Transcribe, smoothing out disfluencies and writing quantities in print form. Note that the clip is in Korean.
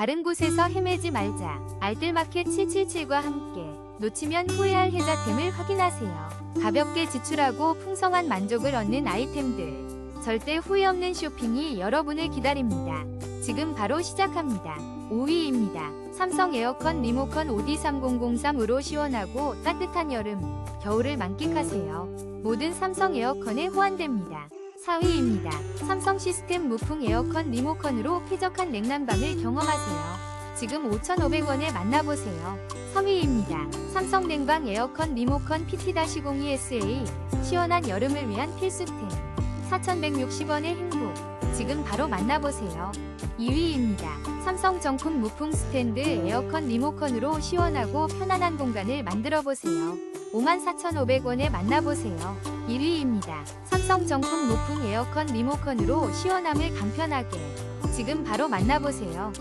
다른 곳에서 헤매지 말자. 알뜰마켓 777과 함께 놓치면 후회할 혜자템을 확인하세요. 가볍게 지출하고 풍성한 만족을 얻는 아이템들. 절대 후회 없는 쇼핑이 여러분을 기다립니다. 지금 바로 시작합니다. 5위입니다. 삼성에어컨리모컨 OD3003으로 시원하고 따뜻한 여름, 겨울을 만끽하세요. 모든 삼성 에어컨에 호환됩니다. 4위입니다. 삼성 시스템 무풍에어컨 리모컨으로 쾌적한 냉난방을 경험하세요. 지금 5,500원에 만나보세요. 3위입니다. 삼성 냉방 에어컨 리모컨 PT-02SA 시원한 여름을 위한 필수템 4,160원의 행복. 지금 바로 만나보세요. 2위입니다. 삼성 정품 무풍 스탠드 에어컨 리모컨으로 시원하고 편안한 공간을 만들어보세요. 54,500원에 만나보세요. 1위입니다. 삼성 정품 무풍 에어컨 리모컨으로 시원함을 간편하게. 지금 바로 만나보세요.